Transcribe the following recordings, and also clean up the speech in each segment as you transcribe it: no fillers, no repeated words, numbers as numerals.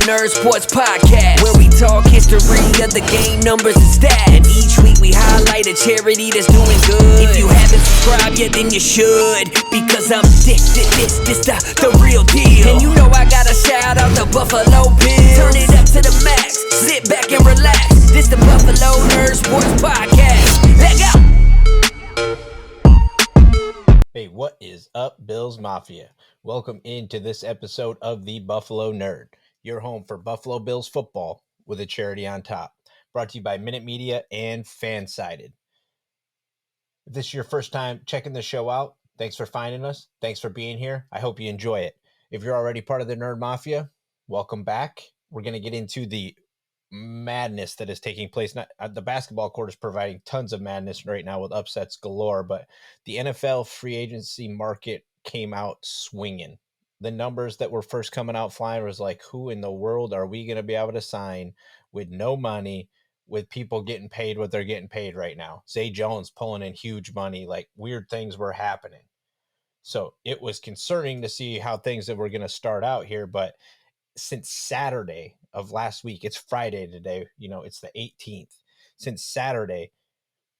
Nerd Sports Podcast, where we talk history of the game, numbers, and stats. And each week we highlight a charity that's doing good. If you haven't subscribed yet, then you should, because I'm this the real deal. And you know I gotta shout out the Buffalo Bills. Turn it up to the max, sit back and relax. This the Buffalo Nerd Sports Podcast. Let go! Hey, what is up, Bills Mafia? Welcome into this episode of the Buffalo Nerd, your home for Buffalo Bills football with a charity on top. Brought to you by Minute Media and Fansided. If this is your first time checking the show out, thanks for finding us. Thanks for being here. I hope you enjoy it. If you're already part of the Nerd Mafia, welcome back. We're going to get into the madness that is taking place. The basketball court is providing tons of madness right now with upsets galore, but the NFL free agency market came out swinging. The numbers that were first coming out flying was like, who in the world are we going to be able to sign with no money, with people getting paid what they're getting paid right now? Zay Jones pulling in huge money, like weird things were happening. So it was concerning to see how things that were going to start out here, but since Saturday of last week, it's Friday today, it's the 18th. Since Saturday,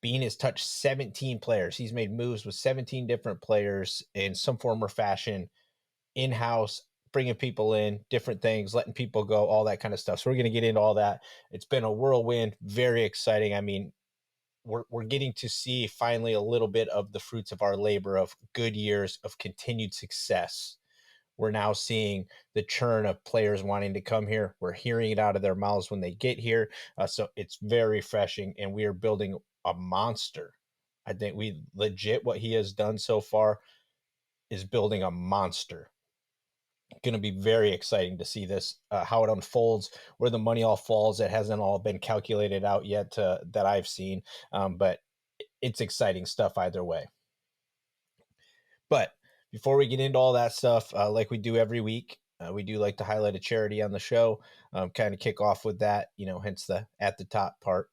Beane has touched 17 players. He's made moves with 17 different players in some form or fashion, in-house, bringing people in, different things, letting people go, all that kind of stuff. So we're going to get into all that. It's been a whirlwind, very exciting. I mean, we're getting to see finally a little bit of the fruits of our labor of good years of continued success. We're now seeing the churn of players wanting to come here. We're hearing it out of their mouths when they get here. So it's very refreshing, and we are building a monster. I think what he has done so far is building a monster. Going to be very exciting to see this, how it unfolds, where the money all falls. It hasn't all been calculated out yet that I've seen, but it's exciting stuff either way. But before we get into all that stuff, like we do every week, we do like to highlight a charity on the show, kind of kick off with that, hence the at the top part.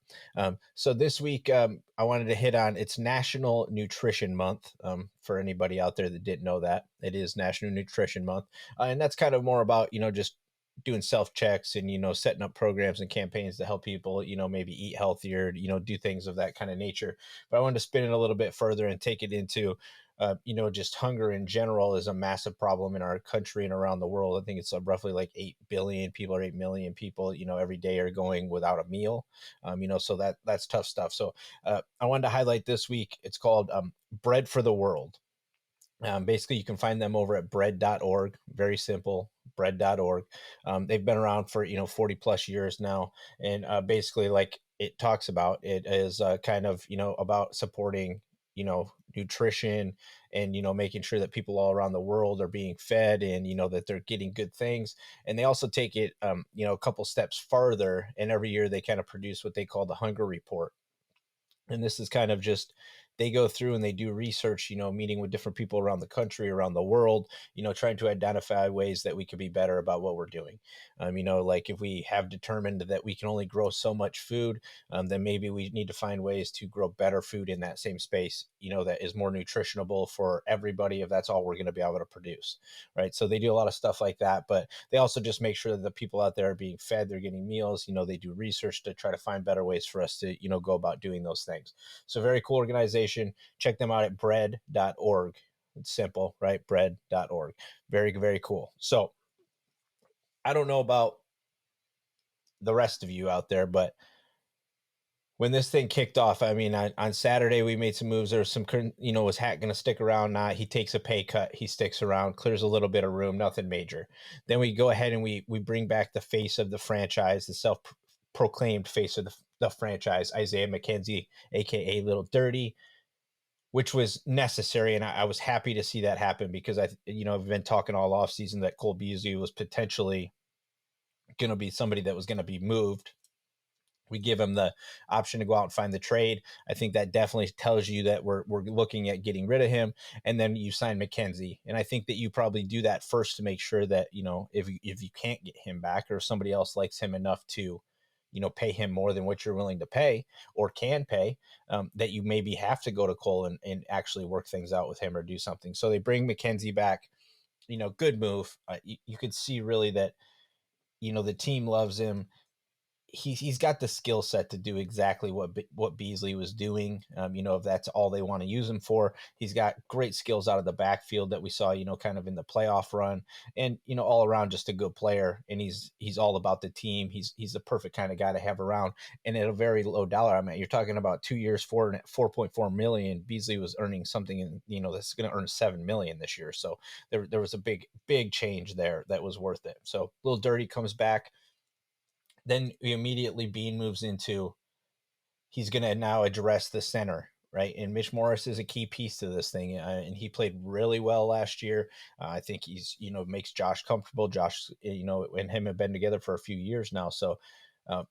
So this week, I wanted to hit on, it's National Nutrition Month. For anybody out there that didn't know that, it is National Nutrition Month. And that's kind of more about, just doing self-checks and, setting up programs and campaigns to help people, maybe eat healthier, do things of that kind of nature. But I wanted to spin it a little bit further and take it into just hunger in general is a massive problem in our country and around the world. I think it's roughly like 8 billion people or 8 million people, every day are going without a meal, so that's tough stuff. So I wanted to highlight this week. It's called Bread for the World. Basically, you can find them over at bread.org. Very simple, bread.org. They've been around for, 40 plus years now. And basically, like it talks about, it is kind of, about supporting, nutrition and, making sure that people all around the world are being fed and, that they're getting good things. And they also take it, a couple steps farther. And every year they kind of produce what they call the Hunger Report. And this is kind of just, they go through and they do research, meeting with different people around the country, around the world, trying to identify ways that we could be better about what we're doing. Like if we have determined that we can only grow so much food, then maybe we need to find ways to grow better food in that same space, that is more nutritionable for everybody, if that's all we're going to be able to produce, right? So they do a lot of stuff like that, but they also just make sure that the people out there are being fed, they're getting meals, they do research to try to find better ways for us to, go about doing those things. So very cool organization. Check them out at bread.org. It's simple, right? Bread.org. Very, very cool. So I don't know about the rest of you out there, but when this thing kicked off, I mean, on Saturday, we made some moves. There was some, was Hack going to stick around? Not. He takes a pay cut. He sticks around, clears a little bit of room, nothing major. Then we go ahead and we bring back the face of the franchise, the self-proclaimed face of the franchise, Isaiah McKenzie, a.k.a. Little Dirty, which was necessary. And I was happy to see that happen because I've been talking all off season that Cole Beasley was potentially going to be somebody that was going to be moved. We give him the option to go out and find the trade. I think that definitely tells you that we're looking at getting rid of him. And then you sign McKenzie. And I think that you probably do that first to make sure that, if you can't get him back or somebody else likes him enough to, pay him more than what you're willing to pay or can pay, that you maybe have to go to Cole and actually work things out with him or do something. So they bring McKenzie back, good move. You could see really that, the team loves him. He's got the skill set to do exactly what Beasley was doing. If that's all they want to use him for, he's got great skills out of the backfield that we saw, kind of in the playoff run, and all around just a good player. And he's all about the team. He's the perfect kind of guy to have around, and at a very low dollar amount. You're talking about 2 years, 4.4 million. Beasley was earning something that's going to earn 7 million this year. So there was a big change there that was worth it. So Lil Dirty comes back. Then immediately Beane moves into, he's going to now address the center, right? And Mitch Morris is a key piece to this thing, and he played really well last year. I think he's, makes Josh comfortable. Josh, and him have been together for a few years now. So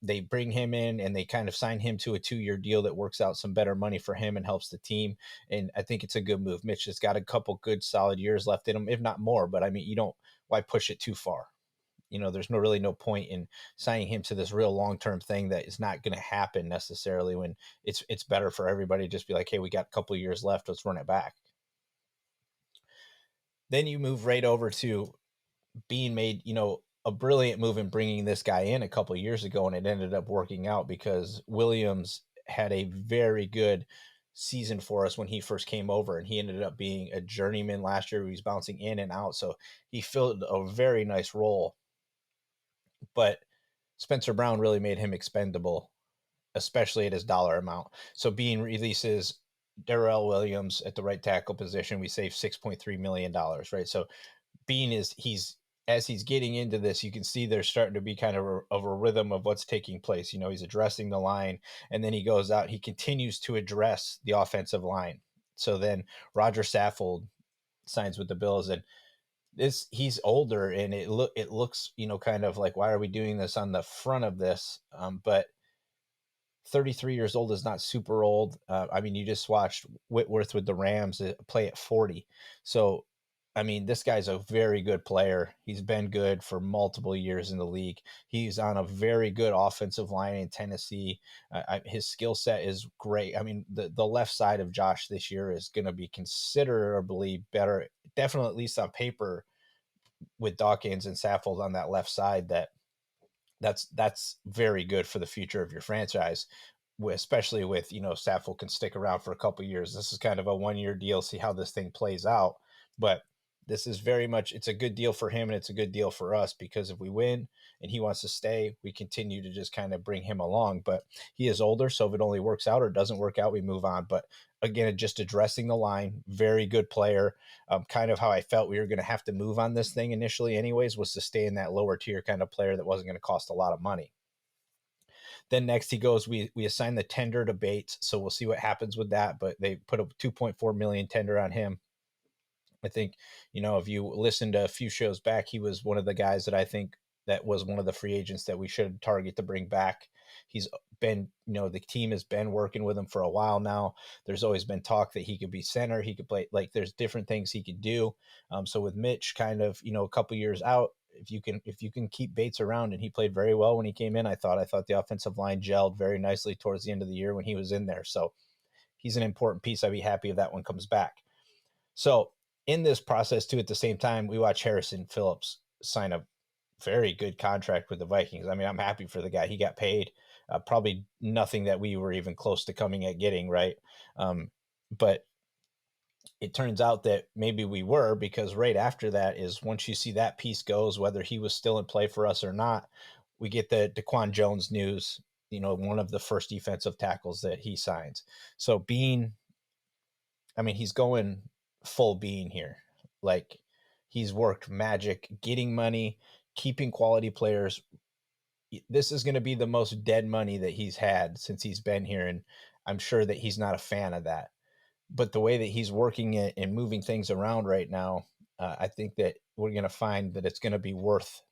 they bring him in and they kind of sign him to a 2-year deal that works out some better money for him and helps the team. And I think it's a good move. Mitch has got a couple good solid years left in him, if not more, but I mean, why push it too far? There's really no point in signing him to this real long-term thing that is not going to happen necessarily, when it's better for everybody to just be like, hey, we got a couple of years left, let's run it back. Then you move right over to being made, a brilliant move in bringing this guy in a couple of years ago, and it ended up working out because Williams had a very good season for us when he first came over, and he ended up being a journeyman last year. He was bouncing in and out, so he filled a very nice role. But Spencer Brown really made him expendable, especially at his dollar amount. So Beane releases Darrell Williams at the right tackle position. We save $6.3 million, right? So Beane as he's getting into this, you can see there's starting to be kind of a rhythm of what's taking place. He's addressing the line, and then he goes out, he continues to address the offensive line. So then Roger Saffold signs with the Bills, and he's older, and it looks kind of like, why are we doing this on the front of this? But 33 years old is not super old. I mean, you just watched Whitworth with the Rams play at 40. So I mean, this guy's a very good player. He's been good for multiple years in the league. He's on a very good offensive line in Tennessee. His skill set is great. I mean, the left side of Josh this year is going to be considerably better, definitely at least on paper, with Dawkins and Saffold on that left side. That's very good for the future of your franchise, especially with, Saffold can stick around for a couple years. This is kind of a 1-year deal, see how this thing plays out. But this is very much, it's a good deal for him, and it's a good deal for us, because if we win and he wants to stay, we continue to just kind of bring him along. But he is older, so if it only works out or doesn't work out, we move on. But again, just addressing the line, very good player. Kind of how I felt we were going to have to move on this thing initially anyways, was to stay in that lower tier kind of player that wasn't going to cost a lot of money. Then next he goes, we assign the tender to Bates, so we'll see what happens with that. But they put a $2.4 million tender on him. I think, if you listened to a few shows back, he was one of the guys that I think that was one of the free agents that we should target to bring back. He's been, the team has been working with him for a while now. There's always been talk that he could be center. He could play, like, there's different things he could do. So with Mitch kind of, a couple years out, if you can keep Bates around, and he played very well when he came in, I thought the offensive line gelled very nicely towards the end of the year when he was in there. So he's an important piece. I'd be happy if that one comes back. So in this process too, at the same time, we watch Harrison Phillips sign a very good contract with the Vikings. I mean, I'm happy for the guy. He got paid probably nothing that we were even close to coming at getting, right? But it turns out that maybe we were, because right after that is, once you see that piece goes, whether he was still in play for us or not, we get the Dequan Jones news, one of the first defensive tackles that he signs. So Beane, I mean, he's going full Beane here. Like, he's worked magic, getting money, keeping quality players. This is going to be the most dead money that he's had since he's been here, and I'm sure that he's not a fan of that. But the way that he's working it and moving things around right now, I think that we're going to find that it's going to be worth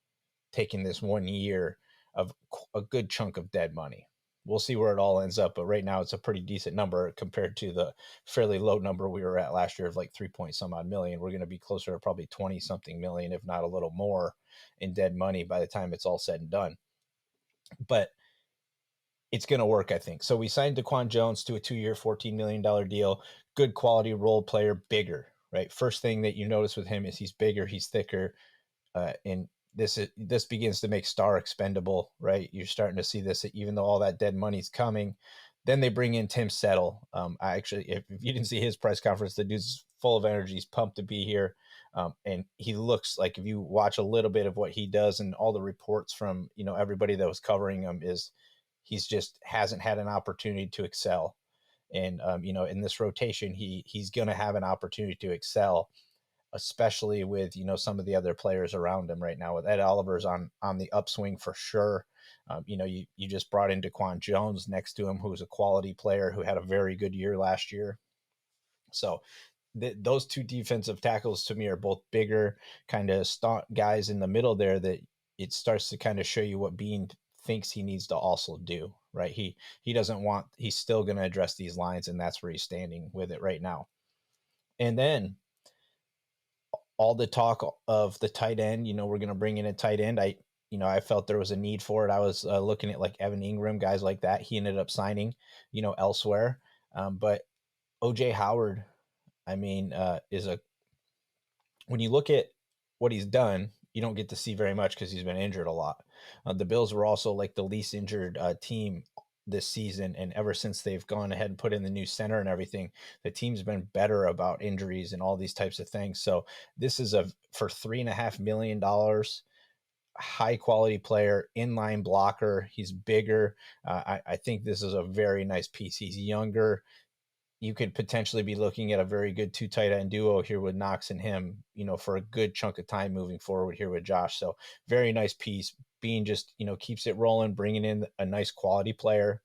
taking this 1 year of a good chunk of dead money. We'll see where it all ends up, but right now it's a pretty decent number compared to the fairly low number we were at last year of like 3-point-some odd million. We're going to be closer to probably 20-something million, if not a little more, in dead money by the time it's all said and done. But it's going to work, I think. So we signed Dequan Jones to a 2-year, $14 million deal. Good quality role player, bigger, right? First thing that you notice with him is he's bigger, he's thicker, and this begins to make Star expendable, right? You're starting to see this, even though all that dead money's coming. Then they bring in Tim Settle. I actually, if you didn't see his press conference, the dude's full of energy. He's pumped to be here. And he looks like, if you watch a little bit of what he does and all the reports from, everybody that was covering him, is he's just hasn't had an opportunity to excel. And, in this rotation, he's going to have an opportunity to excel, especially with, some of the other players around him right now. With Ed Oliver's on the upswing for sure. You just brought in Dequan Jones next to him, who's a quality player who had a very good year last year. So those two defensive tackles to me are both bigger, kind of guys in the middle there, that it starts to kind of show you what Beane thinks he needs to also do, right? He doesn't want, he's still going to address these lines, and that's where he's standing with it right now. And then all the talk of the tight end, we're going to bring in a tight end. I felt there was a need for it. I was looking at like Evan Ingram, guys like that. He ended up signing, elsewhere. But OJ Howard, when you look at what he's done, you don't get to see very much because he's been injured a lot. The Bills were also like the least injured team this season, and ever since they've gone ahead and put in the new center and everything, the team's been better about injuries and all these types of things. So this is for $3.5 million, high quality player, inline blocker. He's bigger. I think this is a very nice piece. He's younger. You could potentially be looking at a very good two tight end duo here with Knox and him, for a good chunk of time moving forward here with Josh. So very nice piece. Beane just, keeps it rolling, bringing in a nice quality player,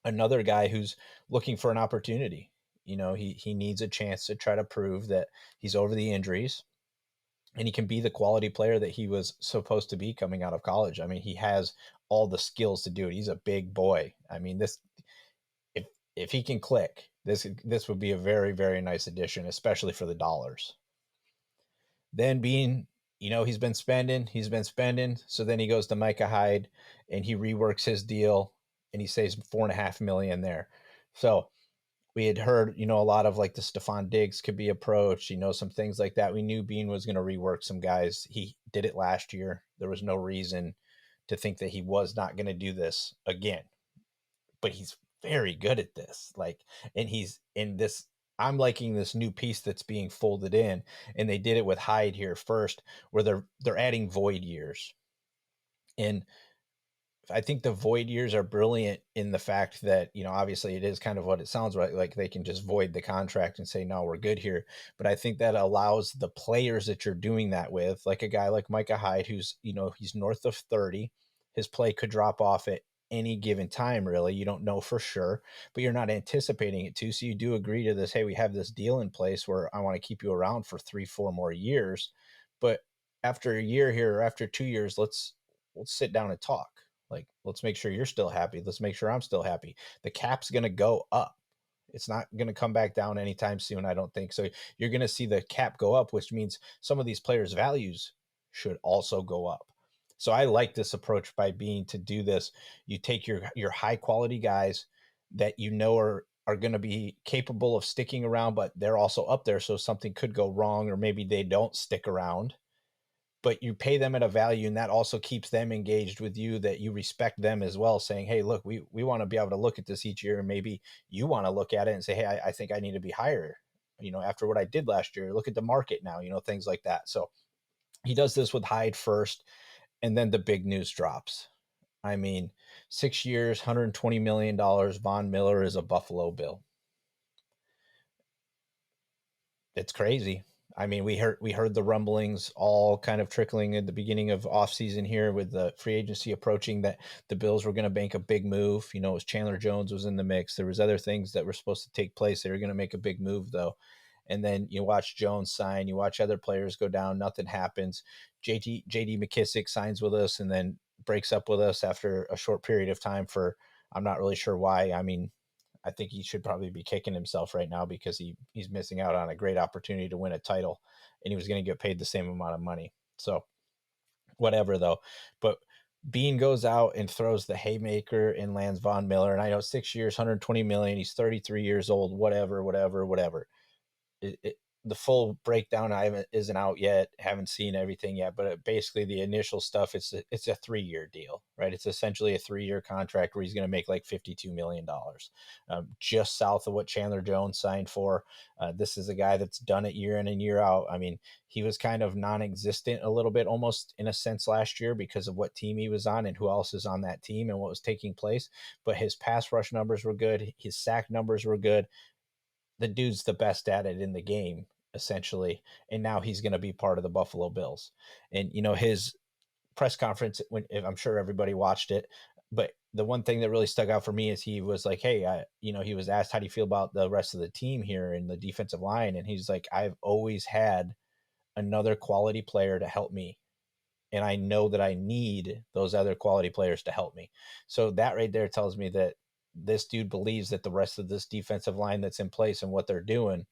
another guy who's looking for an opportunity. He needs a chance to try to prove that he's over the injuries and he can be the quality player that he was supposed to be coming out of college. He has all the skills to do it. He's a big boy. If he can click, this would be a very, very nice addition, especially for the dollars. Then Beane, he's been spending. So then he goes to Micah Hyde and he reworks his deal and he saves $4.5 million there. So we had heard, a lot of like the Stephon Diggs could be approached, some things like that. We knew Beane was going to rework some guys. He did it last year. There was no reason to think that he was not going to do this again. But he's very good at this. And he's in this. I'm liking this new piece that's being folded in, and they did it with Hyde here first, where they're adding void years. And I think the void years are brilliant in the fact that, obviously it is kind of what it sounds like they can just void the contract and say, no, we're good here. But I think that allows the players that you're doing that with, like a guy like Micah Hyde, who's, he's north of 30, his play could drop off at any given time, really. You don't know for sure, but you're not anticipating it to. So you do agree to this. Hey, we have this deal in place where I want to keep you around for 3-4 more years. But after a year here, or after 2 years, let's sit down and talk. Let's make sure you're still happy. Let's make sure I'm still happy. The cap's going to go up. It's not going to come back down anytime soon, I don't think. So you're going to see the cap go up, which means some of these players' values should also go up. So I like this approach by Beane to do this. You take your high quality guys that are going to be capable of sticking around, but they're also up there. So something could go wrong, or maybe they don't stick around. But you pay them at a value, and that also keeps them engaged with you, that you respect them as well, saying, hey, look, we want to be able to look at this each year. And maybe you want to look at it and say, hey, I think I need to be higher, after what I did last year. Look at the market now, things like that. So he does this with Hyde first, and then the big news drops. 6 years, $120 million. Von Miller is a Buffalo Bill. It's crazy. We heard the rumblings all kind of trickling at the beginning of offseason here with the free agency approaching, that the Bills were going to make a big move. It was Chandler Jones was in the mix. There was other things that were supposed to take place. They were going to make a big move though. And then you watch Jones sign, you watch other players go down, nothing happens. JD McKissick signs with us and then breaks up with us after a short period of time for, I'm not really sure why. I think he should probably be kicking himself right now because he's missing out on a great opportunity to win a title, and he was going to get paid the same amount of money. So whatever though, but Beane goes out and throws the haymaker and lands Von Miller. And I know 6 years, $120 million. He's 33 years old, whatever. the full breakdown isn't out yet. Haven't seen everything yet, but basically the initial stuff, it's a 3-year deal, right? It's essentially a 3-year contract where he's going to make like $52 million, just south of what Chandler Jones signed for. This is a guy that's done it year in and year out. I mean, he was kind of non-existent a little bit, almost in a sense, last year because of what team he was on and who else is on that team and what was taking place. But his pass rush numbers were good. His sack numbers were good. The dude's the best at it in the game, essentially. And now he's going to be part of the Buffalo Bills. And, his press conference, I'm sure everybody watched it, but the one thing that really stuck out for me is he was like, hey, he was asked, how do you feel about the rest of the team here in the defensive line? And he's like, I've always had another quality player to help me. And I know that I need those other quality players to help me. So that right there tells me that this dude believes that the rest of this defensive line that's in place and what they're doing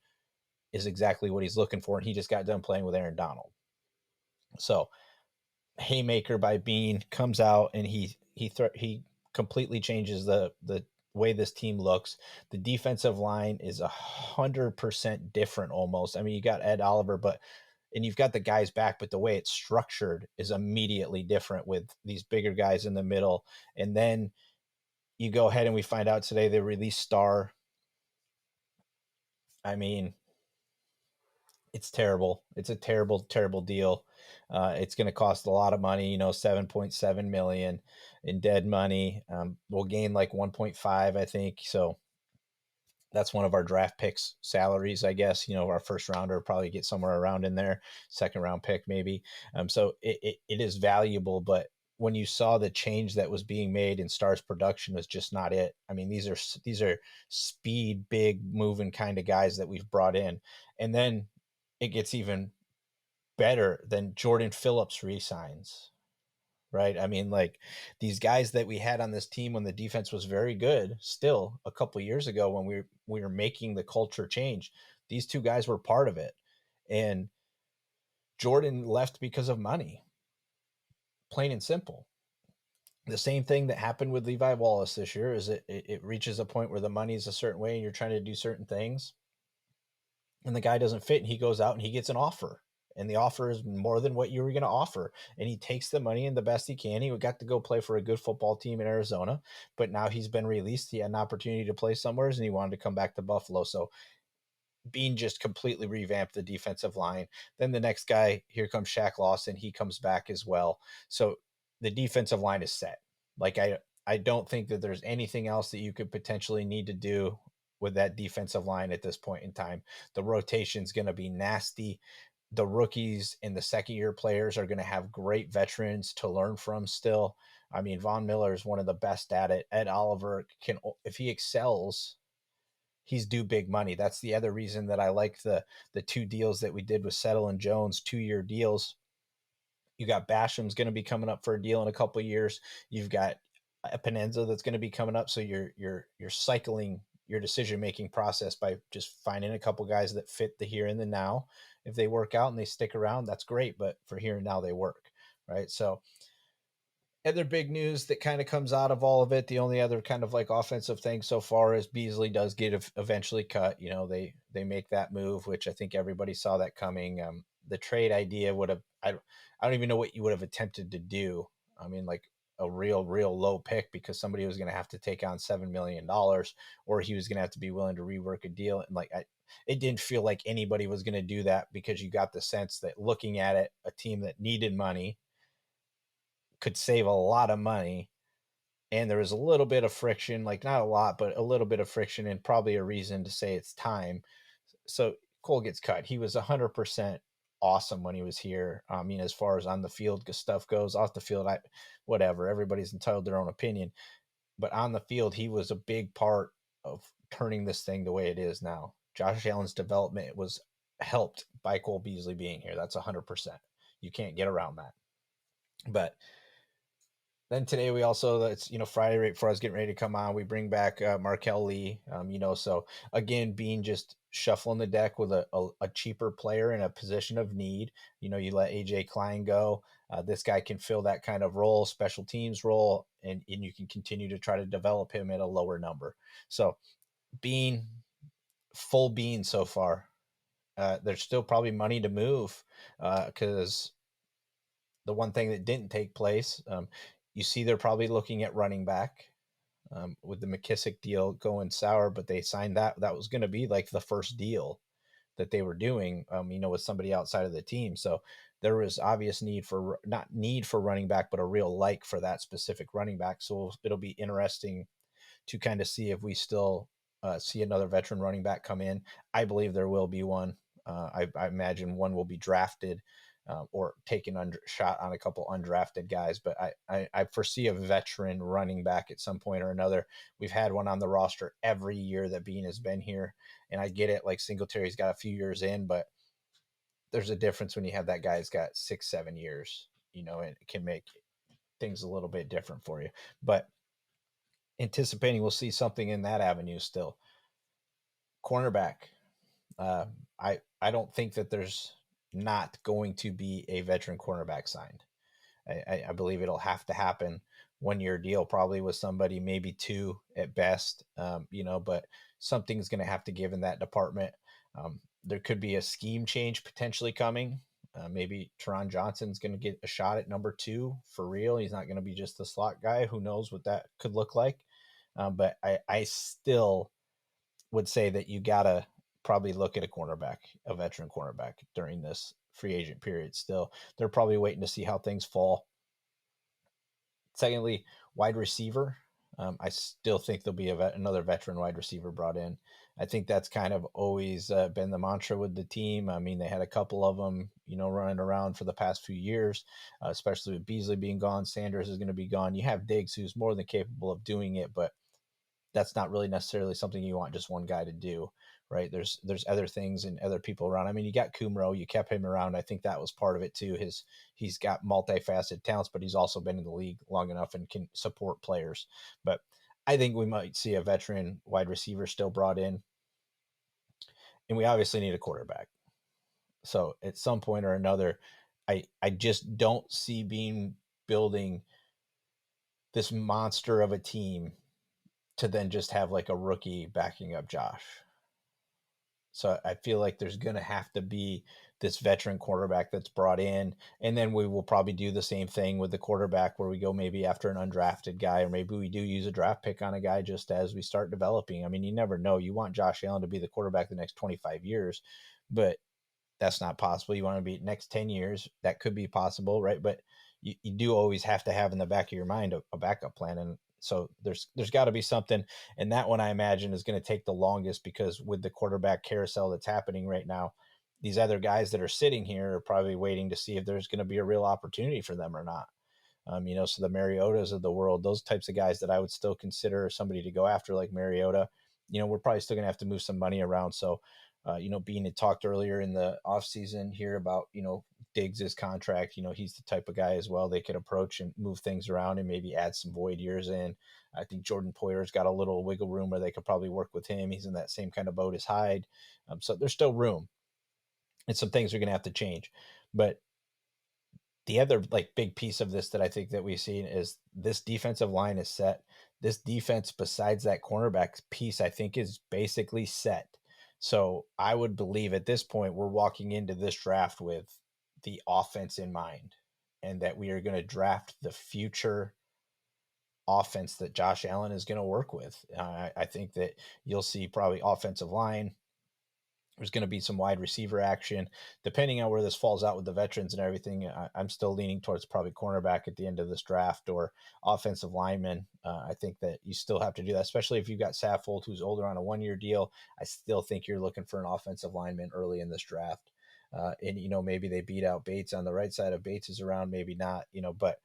is exactly what he's looking for. And he just got done playing with Aaron Donald. So haymaker by Beane comes out and he completely changes the way this team looks. The defensive line is 100% different almost. I mean, you got Ed Oliver, and you've got the guys back, but the way it's structured is immediately different with these bigger guys in the middle. And then you go ahead and we find out today they released Star. I mean, it's terrible. It's a terrible, terrible deal. It's going to cost a lot of money, $7.7 million in dead money. We'll gain like 1.5, I think. So that's one of our draft picks salaries, I guess. Our first rounder probably get somewhere around in there, second round pick maybe. So it is valuable, but when you saw the change that was being made in Star's production was just not it. I mean, these are speed, big moving kind of guys that we've brought in. And then it gets even better than Jordan Phillips resigns, right? I mean, like these guys that we had on this team when the defense was very good still a couple of years ago when we were making the culture change, these two guys were part of it. And Jordan left because of money, plain and simple. The same thing that happened with Levi Wallace this year is it reaches a point where the money is a certain way and you're trying to do certain things and the guy doesn't fit and he goes out and he gets an offer and the offer is more than what you were going to offer. And he takes the money and the best he can. He got to go play for a good football team in Arizona, but now he's been released. He had an opportunity to play somewhere and he wanted to come back to Buffalo. So Beane just completely revamped the defensive line. Then the next guy, here comes Shaq Lawson. He comes back as well. So the defensive line is set. Like I don't think that there's anything else that you could potentially need to do with that defensive line at this point in time. The rotation's going to be nasty. The rookies and the second year players are going to have great veterans to learn from still. I mean, Von Miller is one of the best at it. Ed Oliver can, if he excels, he's due big money. That's the other reason that I like the two deals that we did with Settle and Jones, 2-year deals. You got Basham's going to be coming up for a deal in a couple of years. You've got Epinenza that's going to be coming up. So you're cycling your decision-making process by just finding a couple guys that fit the here and the now. If they work out and they stick around, that's great. But for here and now, they work, right? So other big news that kind of comes out of all of it, the only other kind of like offensive thing so far is Beasley does get eventually cut. They make that move, which I think everybody saw that coming. The trade idea would have, I don't even know what you would have attempted to do. I mean, like a real low pick because somebody was going to have to take on $7 million or he was going to have to be willing to rework a deal. And it didn't feel like anybody was going to do that because you got the sense that looking at it, a team that needed money could save a lot of money. And there was a little bit of friction, like not a lot, but a little bit of friction and probably a reason to say it's time. So Cole gets cut. He was 100% awesome when he was here. I mean, as far as on the field stuff goes, off the field, whatever, everybody's entitled to their own opinion. But on the field, he was a big part of turning this thing the way it is now. Josh Allen's development was helped by Cole Beasley being here. That's 100%. You can't get around that. But then today we also, it's, Friday right before I was getting ready to come on, we bring back Markel Lee, so again, Beane just shuffling the deck with a cheaper player in a position of need. You let AJ Klein go. This guy can fill that kind of role, special teams role, and you can continue to try to develop him at a lower number. So Beane, full Beane so far. there's still probably money to move because the one thing that didn't take place, you see, they're probably looking at running back with the McKissick deal going sour, but they signed that. That was going to be like the first deal that they were doing, with somebody outside of the team. So there was obvious need for not need for running back, but a real like for that specific running back. So it'll be interesting to kind of see if we still see another veteran running back come in. I believe there will be one. I imagine one will be drafted or taken shot on a couple undrafted guys. But I foresee a veteran running back at some point or another. We've had one on the roster every year that Beane has been here. And I get it, like Singletary's got a few years in, but there's a difference when you have that guy's got 6-7 years, and it can make things a little bit different for you. But anticipating we'll see something in that avenue still. Cornerback. Uh, I don't think that there's not going to be a veteran cornerback signed. I believe it'll have to happen 1 year deal, probably with somebody, maybe 2 at best, but something's going to have to give in that department. There could be a scheme change potentially coming. Maybe Teron Johnson's going to get a shot at number 2 for real. He's not going to be just the slot guy. Who knows what that could look like? But I still would say that you got to probably look at a veteran cornerback during this free agent period still. They're probably waiting to see how things fall. Secondly, wide receiver. I still think there'll be another veteran wide receiver brought in. I think that's kind of always been the mantra with the team. I mean, they had a couple of them, running around for the past few years, especially with Beasley being gone. Sanders is going to be gone. You have Diggs, who's more than capable of doing it, but that's not really necessarily something you want just one guy to do, right? There's other things and other people around. I mean, you got Kumro, you kept him around. I think that was part of it too. He's got multifaceted talents, but he's also been in the league long enough and can support players. But I think we might see a veteran wide receiver still brought in, and we obviously need a quarterback. So at some point or another, I just don't see Beane building this monster of a team to then just have like a rookie backing up Josh. So I feel like there's going to have to be this veteran quarterback that's brought in. And then we will probably do the same thing with the quarterback where we go maybe after an undrafted guy, or maybe we do use a draft pick on a guy just as we start developing. I mean, you never know. You want Josh Allen to be the quarterback the next 25 years, but that's not possible. You want to be next 10 years. That could be possible, right? But you do always have to have in the back of your mind a backup plan. And so there's got to be something. And that one I imagine is going to take the longest because with the quarterback carousel that's happening right now, these other guys that are sitting here are probably waiting to see if there's going to be a real opportunity for them or not. So the Mariotas of the world, those types of guys that I would still consider somebody to go after, like Mariota, we're probably still going to have to move some money around. So, Beane had talked earlier in the offseason here about, Diggs' contract. He's the type of guy as well they could approach and move things around and maybe add some void years in. I think Jordan Poyer's got a little wiggle room where they could probably work with him. He's in that same kind of boat as Hyde. So there's still room. And some things are going to have to change. But the other big piece of this that I think that we've seen is this defensive line is set. This defense, besides that cornerback piece, I think is basically set. So I would believe at this point, we're walking into this draft with the offense in mind and that we are going to draft the future offense that Josh Allen is going to work with. I think that you'll see probably offensive line. There's going to be some wide receiver action. Depending on where this falls out with the veterans and everything, I'm still leaning towards probably cornerback at the end of this draft or offensive lineman. I think that you still have to do that, especially if you've got Saffold, who's older on a 1-year deal. I still think you're looking for an offensive lineman early in this draft. And maybe they beat out Bates on the right side. Of Bates is around, maybe not, but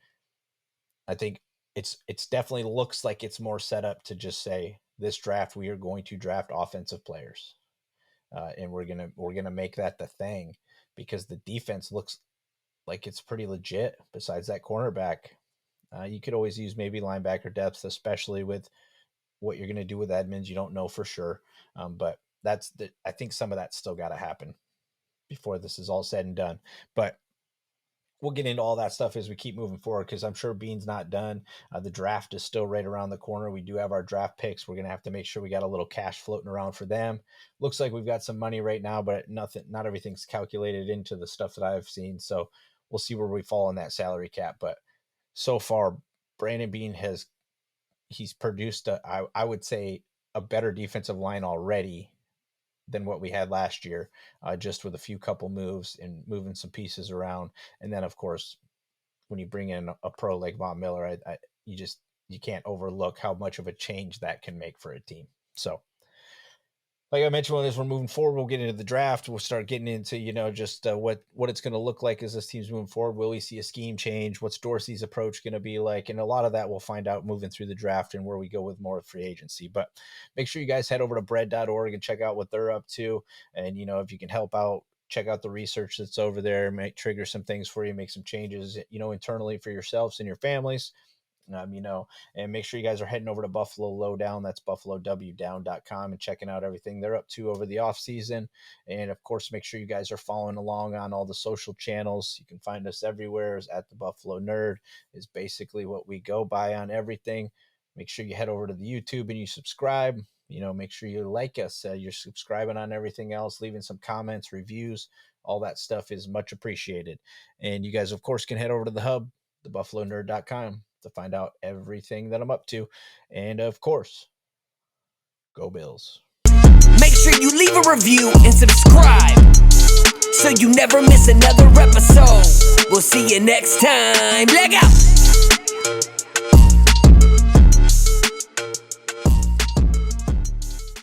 I think it's definitely looks like it's more set up to just say this draft, we are going to draft offensive players. And we're gonna make that the thing because the defense looks like it's pretty legit. Besides that cornerback, you could always use maybe linebacker depth, especially with what you're gonna do with Edmonds. You don't know for sure, but I think some of that's still got to happen before this is all said and done. But we'll get into all that stuff as we keep moving forward, because I'm sure Beane's not done. The draft is still right around the corner. We do have our draft picks. We're going to have to make sure we got a little cash floating around for them. Looks like we've got some money right now, but not everything's calculated into the stuff that I've seen. So we'll see where we fall in that salary cap. But so far, Brandon Beane he's produced, I would say, a better defensive line already than what we had last year, just with a few couple moves and moving some pieces around. And then, of course, when you bring in a pro like Von Miller, you can't overlook how much of a change that can make for a team. So, like I mentioned, as we're moving forward, we'll get into the draft. We'll start getting into, just what it's going to look like as this team's moving forward. Will we see a scheme change? What's Dorsey's approach going to be like? And a lot of that we'll find out moving through the draft and where we go with more free agency. But make sure you guys head over to bread.org and check out what they're up to. And, if you can help out, check out the research that's over there, trigger some things for you, make some changes, internally for yourselves and your families. And make sure you guys are heading over to Buffalo Lowdown. That's buffalowdown.com, and checking out everything they're up to over the off season. And of course, make sure you guys are following along on all the social channels. You can find us everywhere. At the Buffalo Nerd is basically what we go by on everything. Make sure you head over to the YouTube and you subscribe. Make sure you like us. You're subscribing on everything else, leaving some comments, reviews. All that stuff is much appreciated. And you guys, of course, can head over to the hub, thebuffalonerd.com, to find out everything that I'm up to. And of course, go Bills. Make sure you leave a review and subscribe so you never miss another episode. We'll see you next time. Leg out.